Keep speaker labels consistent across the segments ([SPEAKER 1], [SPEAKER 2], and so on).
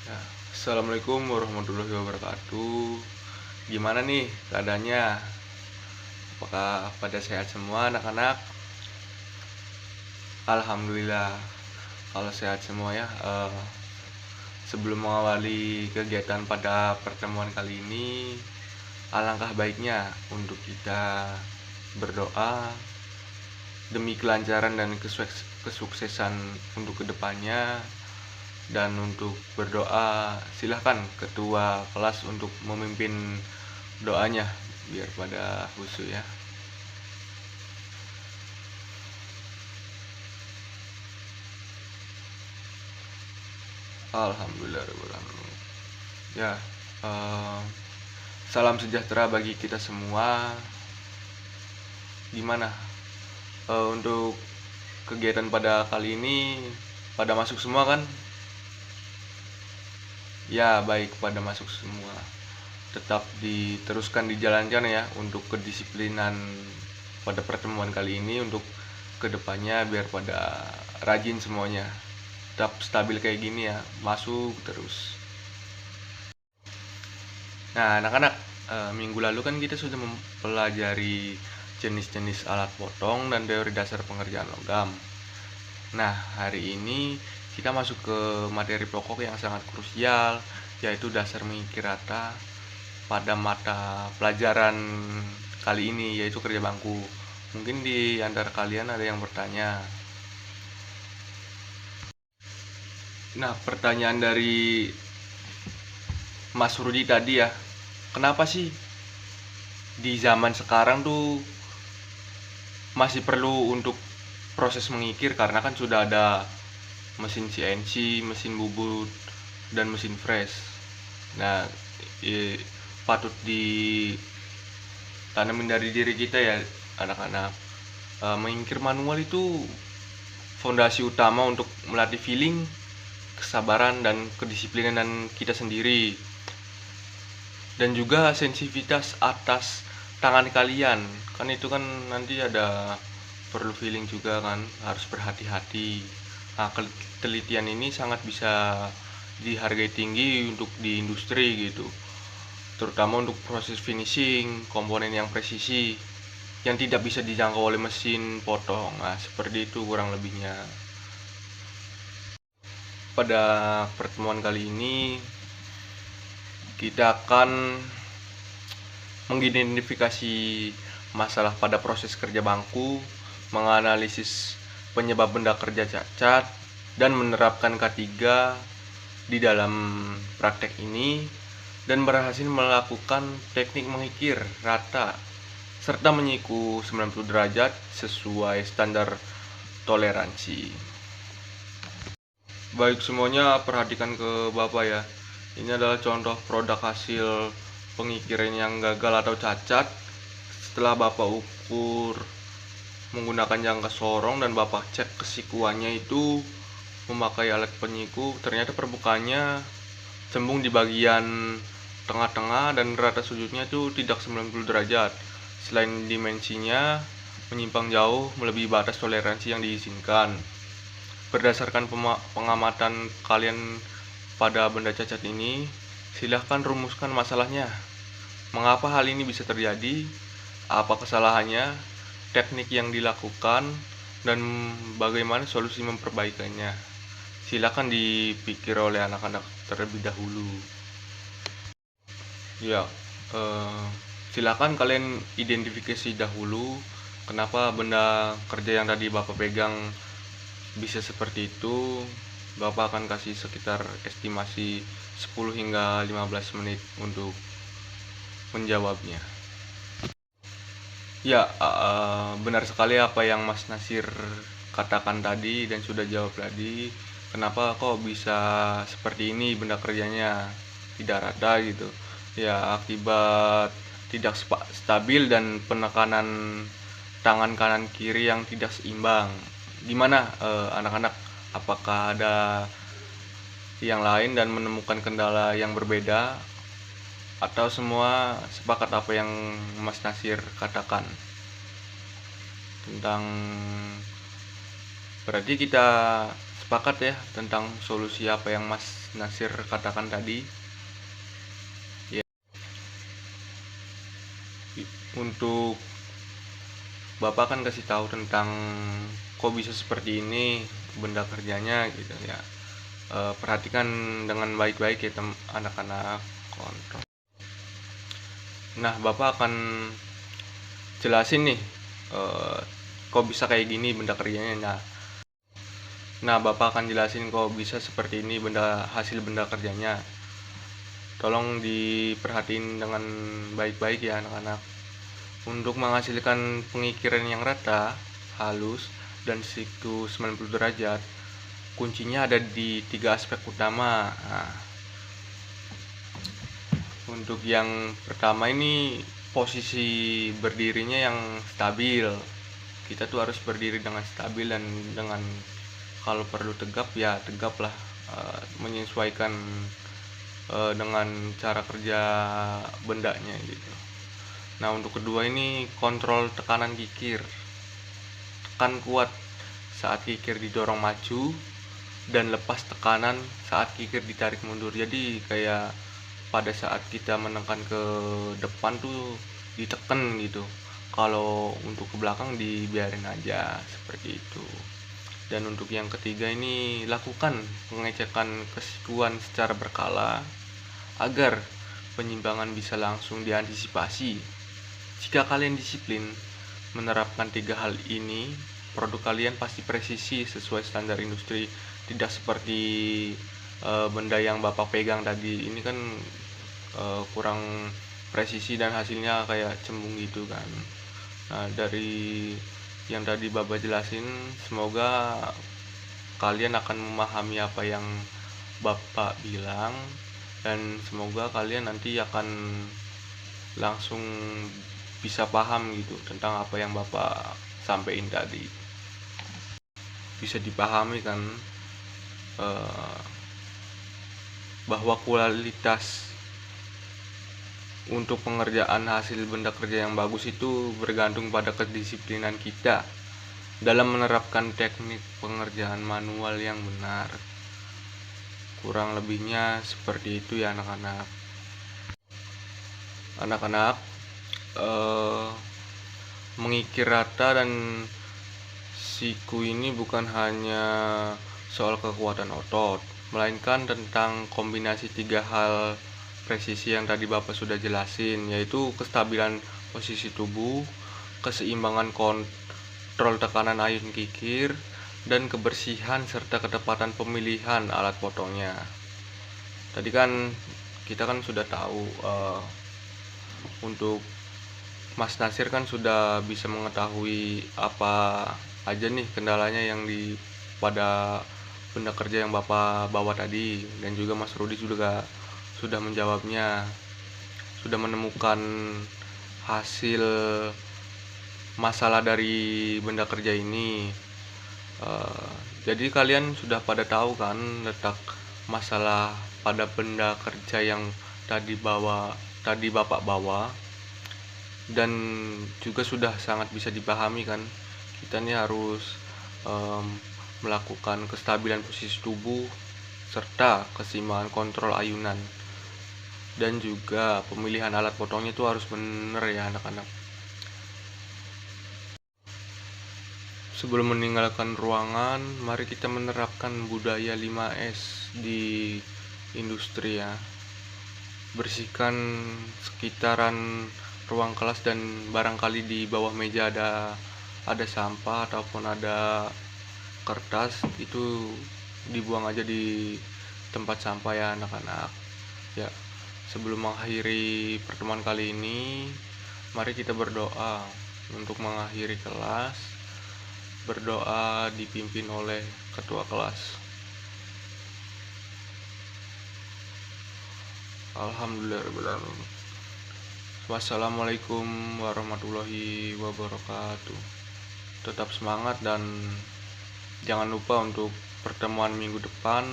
[SPEAKER 1] Ya, Assalamualaikum warahmatullahi wabarakatuh. Gimana nih keadaannya? Apakah pada sehat semua anak-anak? Alhamdulillah kalau sehat semua ya. Sebelum mengawali kegiatan pada pertemuan kali ini, alangkah baiknya untuk kita berdoa demi kelancaran dan kesuksesan untuk kedepannya. Dan untuk berdoa, silahkan ketua kelas untuk memimpin doanya biar pada khusyuk ya. Alhamdulillah. Ya, eh, salam sejahtera bagi kita semua. Gimana untuk kegiatan pada kali ini, pada masuk semua kan? Ya, baik, pada masuk semua. Tetap diteruskan dijalankan ya untuk kedisiplinan pada pertemuan kali ini, untuk kedepannya biar pada rajin semuanya. Tetap stabil kayak gini ya, masuk terus. Nah, anak-anak, minggu lalu kan kita sudah mempelajari jenis-jenis alat potong dan teori dasar pengerjaan logam. Nah, hari ini kita masuk ke materi pokok yang sangat krusial, yaitu dasar mengikir rata pada mata pelajaran kali ini, yaitu kerja bangku. Mungkin di antara kalian ada yang bertanya. Nah, pertanyaan dari Mas Rudi tadi ya, kenapa sih di zaman sekarang tuh masih perlu untuk proses mengikir? Karena kan sudah ada mesin CNC, mesin bubut, dan mesin fresh. Nah, patut ditanamin dari diri kita ya anak-anak. Mengikir manual itu fondasi utama untuk melatih feeling, kesabaran, dan kedisiplinan kita sendiri, dan juga sensitivitas atas tangan kalian. Kan itu kan nanti ada perlu feeling juga kan, harus berhati-hati. Nah, penelitian ini sangat bisa dihargai tinggi untuk di industri gitu, terutama untuk proses finishing komponen yang presisi yang tidak bisa dijangkau oleh mesin potong. Nah, seperti itu kurang lebihnya. Pada pertemuan kali ini kita akan mengidentifikasi masalah pada proses kerja bangku, menganalisis penyebab benda kerja cacat, dan menerapkan K3 di dalam praktek ini, dan berhasil melakukan teknik mengikir rata serta menyiku 90 derajat sesuai standar toleransi. Baik semuanya, perhatikan ke Bapak ya. Ini adalah contoh produk hasil pengikiran yang gagal atau cacat. Setelah Bapak ukur menggunakan jangka sorong dan Bapak cek kesikuannya itu memakai alat penyiku, ternyata permukaannya cembung di bagian tengah-tengah dan rata sudutnya itu tidak 90 derajat. Selain dimensinya menyimpang jauh melebihi batas toleransi yang diizinkan. Berdasarkan pengamatan kalian pada benda cacat ini, silahkan rumuskan masalahnya. Mengapa hal ini bisa terjadi? Apa kesalahannya? Teknik yang dilakukan? Dan bagaimana solusi memperbaikannya? Silahkan dipikir oleh anak-anak terlebih dahulu. Ya, silahkan kalian identifikasi dahulu kenapa benda kerja yang tadi Bapak pegang bisa seperti itu. Bapak akan kasih sekitar estimasi 10 hingga 15 menit untuk menjawabnya. Ya, benar sekali apa yang Mas Nasir katakan tadi dan sudah jawab tadi. Kenapa kok bisa seperti ini benda kerjanya tidak rata gitu? Ya, akibat tidak stabil dan penekanan tangan kanan kiri yang tidak seimbang. Gimana anak-anak, apakah ada yang lain dan menemukan kendala yang berbeda, atau semua sepakat apa yang Mas Nasir katakan tentang, berarti kita sepakat ya tentang solusi apa yang Mas Nasir katakan tadi. Ya, untuk Bapak kan kasih tahu tentang kok bisa seperti ini benda kerjanya gitu ya. Perhatikan dengan baik-baik ya anak-anak kontrol. Nah, Bapak akan jelasin nih kok bisa kayak gini benda kerjanya. Nah, Bapak akan jelasin kok bisa seperti ini hasil benda kerjanya. Tolong diperhatiin dengan baik-baik ya anak-anak. Untuk menghasilkan pengikiran yang rata, halus, dan siklus 90 derajat, kuncinya ada di 3 aspek utama. Nah, untuk yang pertama ini posisi berdirinya yang stabil. Kita tuh harus berdiri dengan stabil dan dengan kalau perlu tegap ya tegap lah, menyesuaikan dengan cara kerja bendanya gitu. Nah, untuk kedua ini kontrol tekanan kikir. Tekan kuat saat kikir didorong maju dan lepas tekanan saat kikir ditarik mundur. Jadi kayak pada saat kita menekan ke depan tuh ditekan gitu. Kalau untuk ke belakang dibiarin aja seperti itu. Dan untuk yang ketiga ini lakukan pengecekan kesikuan secara berkala agar penyimpangan bisa langsung diantisipasi. Jika kalian disiplin menerapkan 3 hal ini, produk kalian pasti presisi sesuai standar industri, tidak seperti benda yang Bapak pegang tadi. Ini kan kurang presisi dan hasilnya kayak cembung gitu kan. Nah, dari yang tadi Bapak jelasin, semoga kalian akan memahami apa yang Bapak bilang, dan semoga kalian nanti akan langsung bisa paham gitu tentang apa yang Bapak sampaikan tadi. Bisa dipahami kan bahwa kualitas untuk pengerjaan hasil benda kerja yang bagus itu bergantung pada kedisiplinan kita dalam menerapkan teknik pengerjaan manual yang benar. Kurang lebihnya seperti itu ya anak-anak. Anak-anak, mengikir rata dan siku ini bukan hanya soal kekuatan otot, melainkan tentang kombinasi 3 hal presisi yang tadi Bapak sudah jelasin, yaitu kestabilan posisi tubuh, keseimbangan kontrol tekanan ayun kikir, dan kebersihan serta ketepatan pemilihan alat potongnya. Tadi kan kita kan sudah tahu, untuk Mas Nasir kan sudah bisa mengetahui apa aja nih kendalanya yang pada benda kerja yang Bapak bawa tadi, dan juga Mas Rudi juga sudah menjawabnya, sudah menemukan hasil masalah dari benda kerja ini. Jadi kalian sudah pada tahu kan letak masalah pada benda kerja yang tadi Bapak bawa, dan juga sudah sangat bisa dipahami kan, kita nih harus melakukan kestabilan posisi tubuh serta keseimbangan kontrol ayunan, dan juga pemilihan alat potongnya itu harus bener ya anak-anak. Sebelum meninggalkan ruangan, mari kita menerapkan budaya 5S di industri ya. Bersihkan sekitaran ruang kelas, dan barangkali di bawah meja ada sampah ataupun ada kertas, itu dibuang aja di tempat sampah ya anak-anak. Ya, sebelum mengakhiri pertemuan kali ini, mari kita berdoa untuk mengakhiri kelas. Berdoa dipimpin oleh ketua kelas. Alhamdulillahirobbilalamin. Wassalamualaikum warahmatullahi wabarakatuh. Tetap semangat, dan jangan lupa untuk pertemuan minggu depan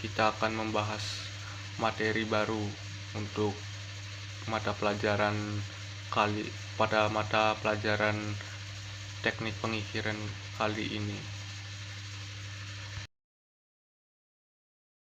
[SPEAKER 1] kita akan membahas materi baru untuk mata pelajaran pada mata pelajaran teknik pengikiran kali ini.